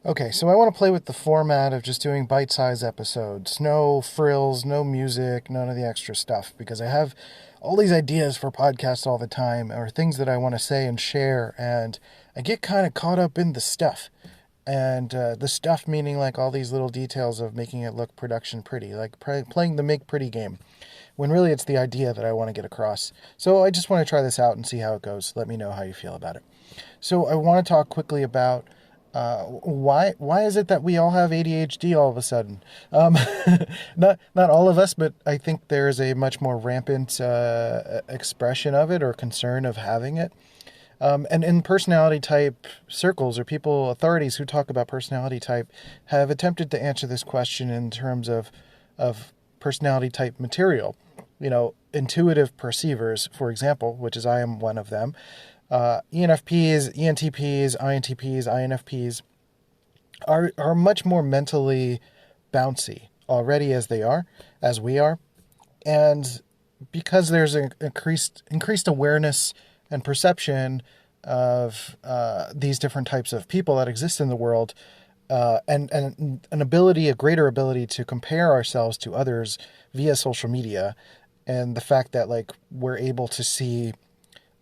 Okay, so I want to play with the format of just doing bite-sized episodes. No frills, no music, none of the extra stuff, because I have all these ideas for podcasts all the time, or things that I want to say and share, and I get kind of caught up in the stuff. And the stuff meaning like all these little details of making it look production pretty, like playing the make pretty game, when really it's the idea that I want to get across. So I just want to try this out and see how it goes. Let me know how you feel about it. So I want to talk quickly about why is it that we all have ADHD all of a sudden? Not all of us, but I think there is a much more rampant expression of it or concern of having it. And in personality type circles or authorities who talk about personality type have attempted to answer this question in terms of personality type material. Intuitive perceivers, for example, which is I am one of them. ENFPs, ENTPs, INTPs, INFPs are much more mentally bouncy already as we are. And because there's an increased awareness and perception of these different types of people that exist in the world, and a greater ability to compare ourselves to others via social media, and the fact that we're able to see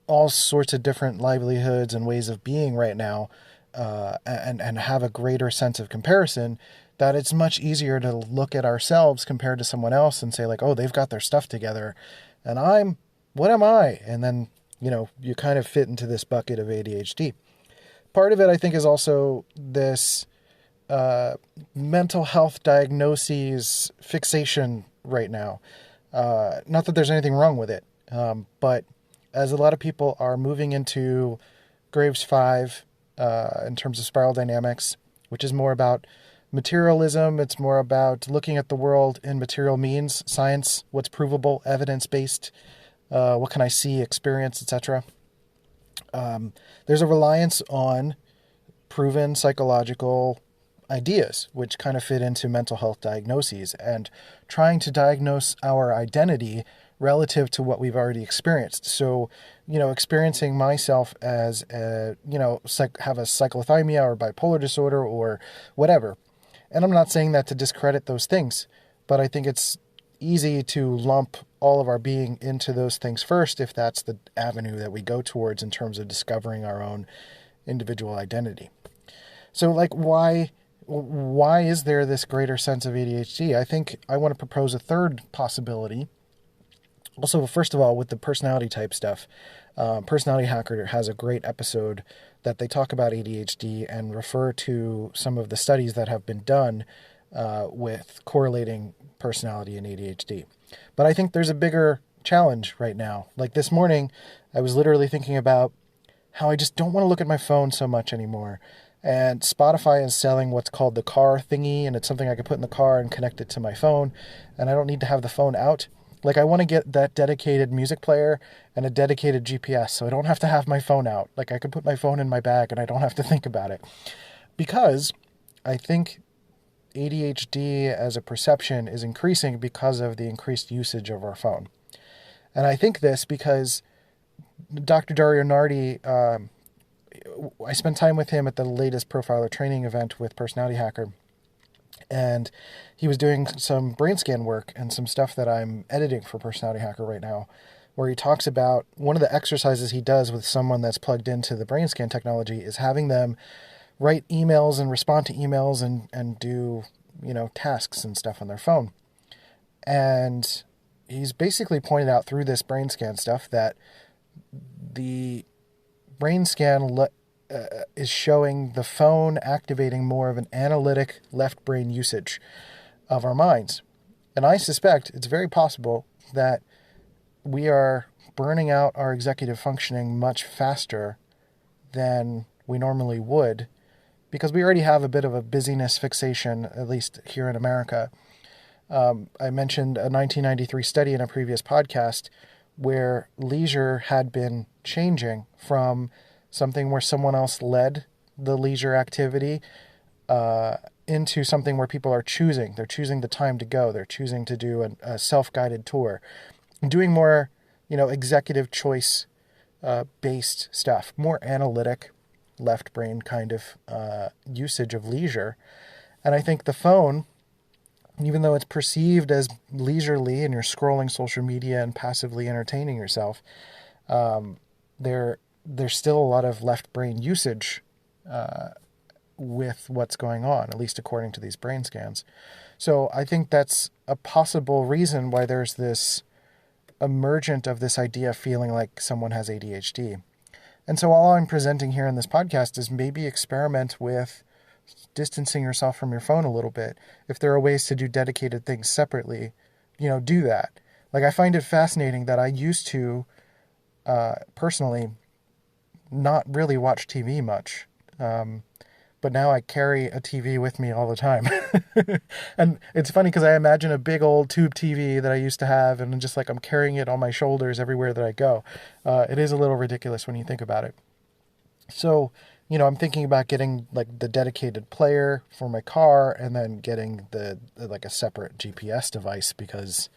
all sorts of different livelihoods and ways of being right now, and have a greater sense of comparison, that it's much easier to look at ourselves compared to someone else and say oh, they've got their stuff together, and what am I? And then, you kind of fit into this bucket of ADHD. Part of it, I think, is also this mental health diagnoses fixation right now. Not that there's anything wrong with it, but as a lot of people are moving into Graves 5 in terms of spiral dynamics, which is more about materialism, it's more about looking at the world in material means, science, what's provable, evidence-based, what can I see, experience, etc. There's a reliance on proven psychological ideas, which kind of fit into mental health diagnoses, and trying to diagnose our identity relative to what we've already experienced. So, experiencing myself as have a cyclothymia or bipolar disorder or whatever. And I'm not saying that to discredit those things, but I think it's easy to lump all of our being into those things first if that's the avenue that we go towards in terms of discovering our own individual identity. So why is there this greater sense of ADHD? I think I want to propose a third possibility. Also, first of all, with the personality type stuff, Personality Hacker has a great episode that they talk about ADHD and refer to some of the studies that have been done with correlating personality and ADHD. But I think there's a bigger challenge right now. Like this morning, I was literally thinking about how I just don't want to look at my phone so much anymore. And Spotify is selling what's called the car thingy, and it's something I can put in the car and connect it to my phone, and I don't need to have the phone out. I want to get that dedicated music player and a dedicated GPS, so I don't have to have my phone out. I could put my phone in my bag and I don't have to think about it. Because I think ADHD as a perception is increasing because of the increased usage of our phone. And I think this because Dr. Dario Nardi, I spent time with him at the latest profiler training event with Personality Hacker, and he was doing some brain scan work and some stuff that I'm editing for Personality Hacker right now, where he talks about one of the exercises he does with someone that's plugged into the brain scan technology is having them write emails and respond to emails and do, tasks and stuff on their phone. And he's basically pointed out through this brain scan stuff that the brain scan is showing the phone activating more of an analytic left brain usage of our minds. And I suspect it's very possible that we are burning out our executive functioning much faster than we normally would, because we already have a bit of a busyness fixation, at least here in America. I mentioned a 1993 study in a previous podcast where leisure had been changing from something where someone else led the leisure activity into something where people are choosing. They're choosing the time to go. They're choosing to do a self-guided tour. Doing more, executive choice based stuff, more analytic, left brain kind of usage of leisure. And I think the phone, even though it's perceived as leisurely and you're scrolling social media and passively entertaining yourself, there's still a lot of left brain usage with what's going on, at least according to these brain scans. So I think that's a possible reason why there's this emergent of this idea of feeling like someone has ADHD. And so all I'm presenting here in this podcast is maybe experiment with distancing yourself from your phone a little bit. If there are ways to do dedicated things separately, do that. Like, I find it fascinating that I used to personally not really watch TV much. But now I carry a TV with me all the time. And it's funny because I imagine a big old tube TV that I used to have, and just like I'm carrying it on my shoulders everywhere that I go. It is a little ridiculous when you think about it. So, I'm thinking about getting like the dedicated player for my car, and then getting like a separate GPS device, because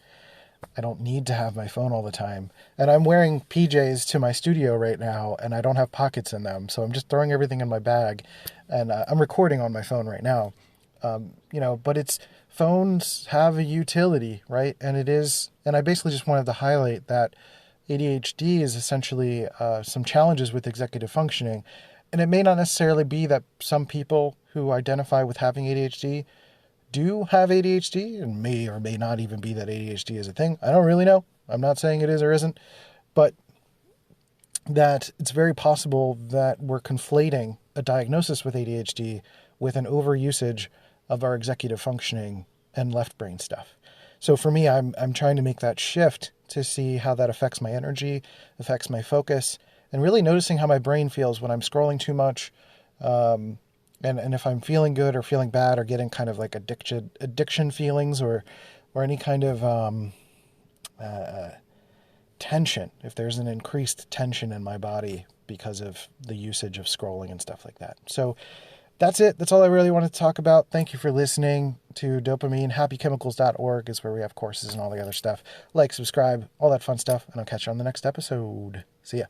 I don't need to have my phone all the time. And I'm wearing PJs to my studio right now, and I don't have pockets in them. So I'm just throwing everything in my bag, and I'm recording on my phone right now. But phones have a utility, right? And I basically just wanted to highlight that ADHD is essentially some challenges with executive functioning. And it may not necessarily be that some people who identify with having ADHD do have ADHD, and may or may not even be that ADHD is a thing. I don't really know. I'm not saying it is or isn't, but that it's very possible that we're conflating a diagnosis with ADHD with an overusage of our executive functioning and left brain stuff. So for me, I'm trying to make that shift to see how that affects my energy, affects my focus, and really noticing how my brain feels when I'm scrolling too much, and if I'm feeling good or feeling bad, or getting kind of like addiction feelings, or any kind of tension, if there's an increased tension in my body because of the usage of scrolling and stuff like that. So that's it. That's all I really wanted to talk about. Thank you for listening to Dopamine. Happychemicals.org is where we have courses and all the other stuff. Like, subscribe, all that fun stuff, and I'll catch you on the next episode. See ya.